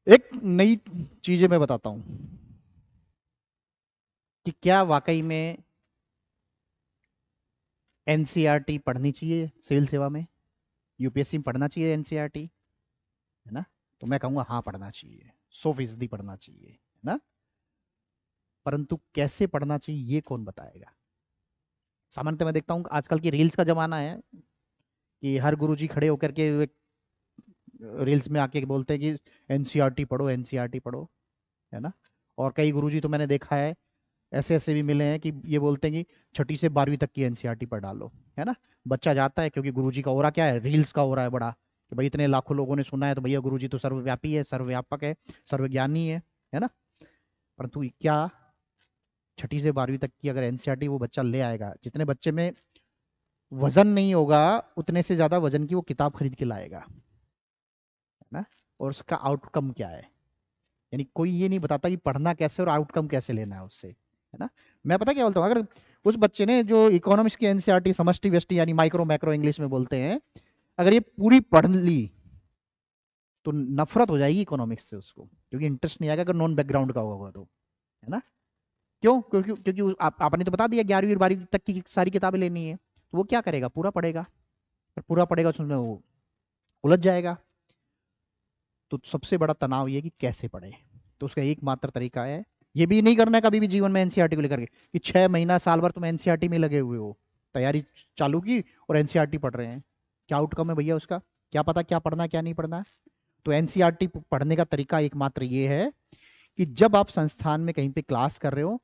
एक नई चीजें मैं बताता हूं कि क्या वाकई में एनसीईआरटी पढ़नी चाहिए सिविल सेवा में, यूपीएससी में पढ़ना चाहिए एनसीईआरटी, है ना? तो मैं कहूंगा हाँ पढ़ना चाहिए, 100% पढ़ना चाहिए, है ना? परंतु कैसे पढ़ना चाहिए ये कौन बताएगा? सामान्यतः मैं देखता हूँ आजकल की रील्स का जमाना है कि हर गुरुजी खड़े होकर के रील्स में आके बोलते हैं कि एनसीईआरटी पढ़ो, एनसीईआरटी पढ़ो, है ना? और कई गुरुजी तो मैंने देखा है, ऐसे ऐसे भी मिले हैं कि ये बोलते हैं कि छठी से 12वीं तक की एनसीईआरटी पढ़ डालो, है ना? बच्चा जाता है क्योंकि गुरुजी का ओरा क्या है, रील्स का ओरा है बड़ा, कि भाई इतने लाखों लोगों ने सुना है तो भैया गुरुजी तो सर्वव्यापी है, सर्वव्यापक है, सर्वज्ञानी है ना? परंतु क्या छठी से 12वीं तक की अगर एनसीईआरटी वो बच्चा ले आएगा, जितने बच्चे में वजन नहीं होगा उतने से ज्यादा वजन की वो किताब खरीद के लाएगा, है ना? और उसका आउटकम क्या है? यानी कोई ये नहीं बताता कि पढ़ना कैसे और आउटकम कैसे लेना है उससे, है ना? मैं पता क्या बोलता हूँ, अगर उस बच्चे ने जो इकोनॉमिक्स की एनसीईआरटी समष्टि व्यष्टि यानी माइक्रो मैक्रो इंग्लिश में बोलते हैं, अगर ये पूरी पढ़ ली तो नफरत हो जाएगी इकोनॉमिक्स से उसको, क्योंकि इंटरेस्ट नहीं आएगा अगर नॉन बैकग्राउंड का होगा तो, है ना? क्यों? क्योंकि क्योंकि आपने तो बता दिया 11वीं और 12वीं तक की सारी किताबें लेनी है, तो वो क्या करेगा, पूरा पढ़ेगा। और पूरा पढ़ेगा उसमें वो उलझ जाएगा। तो सबसे बड़ा तनाव ये कि कैसे पढ़े। तो उसका एकमात्र तरीका है, ये भी नहीं करना है कभी भी जीवन में एनसीईआरटी को लेकर के कि 6 महीना साल भर तुम एनसीईआरटी में लगे हुए हो, तैयारी चालू की और एनसीईआरटी पढ़ रहे हैं। क्या आउटकम है भैया उसका? क्या पता क्या पढ़ना है क्या नहीं पढ़ना है? तो एनसीईआरटी पढ़ने का तरीका एकमात्र ये है कि जब आप संस्थान में कहीं पे क्लास कर रहे हो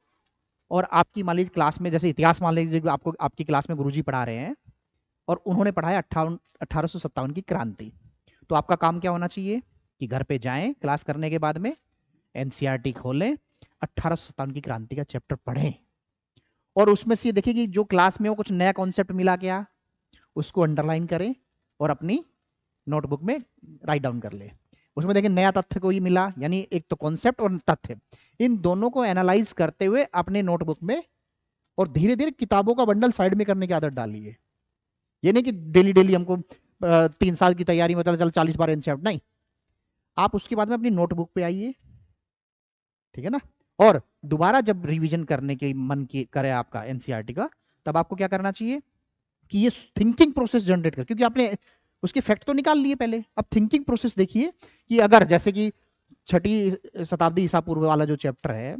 और आपकी मान लीजिए क्लास में, जैसे इतिहास मान लीजिए आपको आपकी क्लास में गुरुजी पढ़ा रहे हैं और उन्होंने पढ़ाया 1857 की क्रांति, तो आपका काम क्या होना चाहिए कि घर पे जाएं क्लास करने के बाद में, एनसीईआरटी खोलें, 1857 की क्रांति का चैप्टर पढ़ें और उसमें से देखिए कि जो क्लास में वो कुछ नया कॉन्सेप्ट मिला क्या, उसको अंडरलाइन करें और अपनी नोटबुक में राइट डाउन कर ले। उसमें देखिए नया तथ्य कोई मिला, यानी एक तो कॉन्सेप्ट और तथ्य, इन दोनों को एनालाइज करते हुए अपने नोटबुक में, और धीरे धीरे किताबों का बंडल साइड में करने की आदत डालिए। ये नहीं कि डेली डेली हमको 3 साल की तैयारी में चल 40 बार एनसीईआरटी, नहीं। आप उसके बाद में अपनी नोटबुक पे आइए, ठीक है ना? और दोबारा जब रिवीजन करने के मन की करे आपका एनसीईआरटी का, तब आपको क्या करना चाहिए कि ये थिंकिंग प्रोसेस जनरेट कर, क्योंकि आपने उसके फैक्ट तो निकाल लिए पहले, अब थिंकिंग प्रोसेस देखिए कि अगर जैसे कि छठी शताब्दी ईसा पूर्व वाला जो चैप्टर है,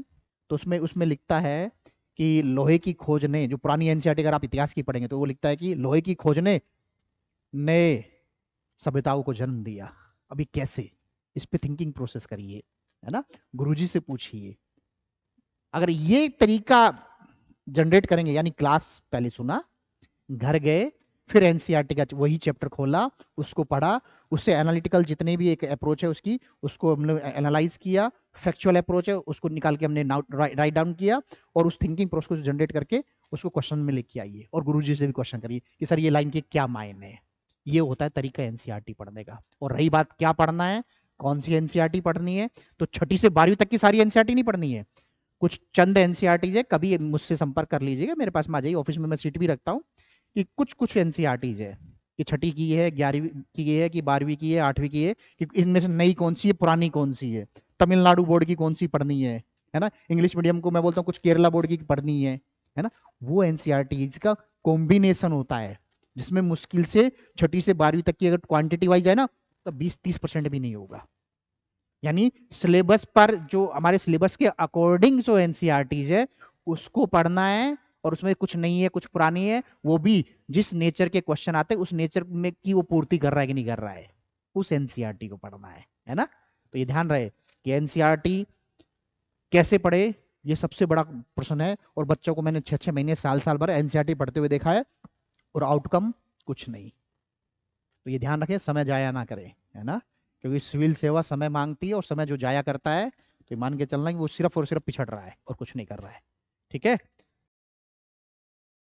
तो उसमें उसमें लिखता है कि लोहे की खोज ने, जो पुरानी एनसीईआरटी अगर आप इतिहास की पढ़ेंगे तो वो लिखता है कि लोहे की खोज ने नए सभ्यताओं को जन्म दिया। अभी कैसे, इस पे थिंकिंग प्रोसेस करिए, है ना? गुरुजी से पूछिए। अगर ये तरीका जनरेट करेंगे, यानी क्लास पहले सुना, घर गए, फिर एनसीईआरटी का वही चैप्टर खोला, उसको पढ़ा, उससे एनालिटिकल जितने भी एक अप्रोच है उसकी, उसको हमने एनालाइज किया, फैक्चुअल अप्रोच है उसको निकाल के हमने राइट डाउन किया, और उस थिंकिंग प्रोसेस को जनरेट करके उसको क्वेश्चन में लेके आइए और गुरुजी से भी क्वेश्चन करिए कि सर ये लाइन के क्या मायने हैं। ये होता है तरीका एनसीईआरटी पढ़ने का। और रही बात क्या पढ़ना है, कौन सी एनसीईआरटी पढ़नी है, तो छठी से 12वीं तक की सारी एनसीईआरटी नहीं पढ़नी है, कुछ चंद एनसीईआरटी है। कभी मुझसे संपर्क कर लीजिएगा, मेरे पास में आ जाइए, ऑफिस में मैं सीट भी रखता हूँ, कि कुछ कुछ एनसीईआरटीज है कि छठी की है, 11वीं की है, कि 12वीं की है, 8वीं की है, कि इनमें से नई कौन सी है, पुरानी कौन सी है, तमिलनाडु बोर्ड की कौन सी पढ़नी है ना? इंग्लिश मीडियम को मैं बोलता हूँ कुछ केरला बोर्ड की पढ़नी है ना? वो एनसीईआरटीज का कॉम्बिनेशन होता है, जिसमें मुश्किल से छठी से 12वीं तक की अगर क्वांटिटी वाइज है ना, तो 20-30% भी नहीं होगा। यानी सिलेबस पर, जो हमारे सिलेबस के अकॉर्डिंग जो एनसीईआरटीज है उसको पढ़ना है, और उसमें कुछ नहीं है, कुछ पुरानी है, वो भी जिस नेचर के क्वेश्चन आते हैं उस नेचर में की वो पूर्ति कर रहा है कि नहीं कर रहा है, उस एनसीईआरटी को पढ़ना है ना? तो ये ध्यान रहे कि एनसीईआरटी कैसे पढ़े, ये सबसे बड़ा प्रश्न है। और बच्चों को मैंने 6-6 महीने साल साल भर एनसीईआरटी पढ़ते हुए देखा है, और आउटकम कुछ नहीं। तो ये ध्यान रखें, समय जाया ना करें, है ना? क्योंकि सिविल सेवा समय मांगती है, और समय जो जाया करता है तो मान के चलना कि वो सिर्फ और सिर्फ पिछड़ रहा है और कुछ नहीं कर रहा है। ठीक है?